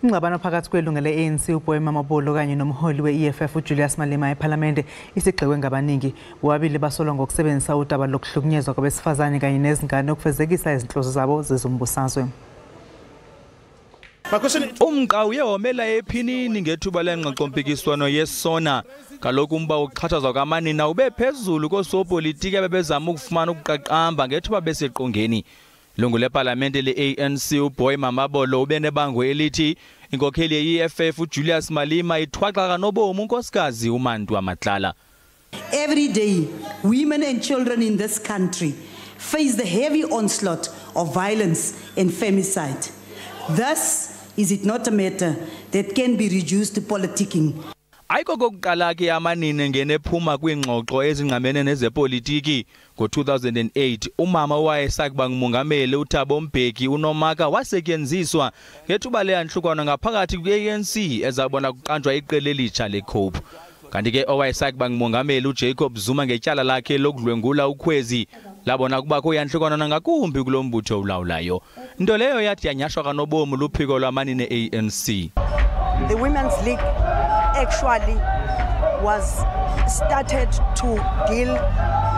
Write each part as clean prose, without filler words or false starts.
Ingxabano phakathi kwelungu leANC uBoy Mamabolo kanye nomholi weEFF uJulius Malema ephalamende isigxekwe ngabaningi. Bobabili basolwa ngokusebenzisa udaba lokuhlukunyezwa kwabesifazane kanye nezingane ukufezekisa izinhloso zabo zezombusazwe. Umqa uyehomela ephinini ngethuba lengxoxompikiswano yesona. Kaloku umba uqhathazwa kwamanina ube phezulu kosopolitiki abebezama ukufumana ukuqaqamba ngethuba beseqongeni. Lungu leParlamente leANC uBoy Mamabolo ube nebango elithi inkokheli yeEFF uJulius Malema ithwaxa kanobomu unkosikazi uMantu amatlala. Every day, women and children in this country face the heavy onslaught of violence and femicide. Thus, is it not a matter that can be reduced to politicking? Ayiko kokuqala ke amanine ngenephuma kwingxoxo ezingqamene nezepolitiki. Ngo-2008 umama owayesakuba ngumongameli uThabo Mbeki uNomaka wasetyenziswa ngethuba leyanhlukwana ngaphakathi kweANC ezabona kuqanjwa iqela elitsha leCope. Kanti ke owayesakuba ngumongameli uJacob Zuma ngetyala lakhe lokudlwengula ukhwezi labona kubakho yanhlukwana ngakumbi kulombutho ulawulayo. Into leyo yathi yanyashwa kanobomu luphiko lwamanine ANC. The Women's League actually was started to deal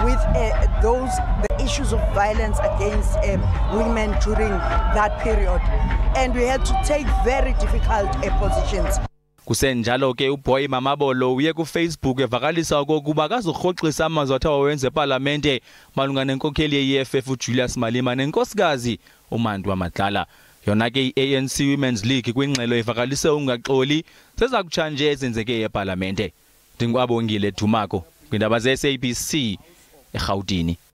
with the issues of violence against women during that period, and we had to take very difficult positions. Kusenjalo ke uBoy Mamabolo uye ku Facebook evakalisa okokuba akazurhoxisa amazwi athe wawenza eParlamente malunga nenkokheli yeEFF uJulius Malema nenkosikazi uMantu amatlala. Yona ke iANC Women's League kwingxelo evakalise ungaxoli seza kutshanje ezenzeke eParlamente. Ndingwabongile Dumako kwindaba zeSABC eGauteng.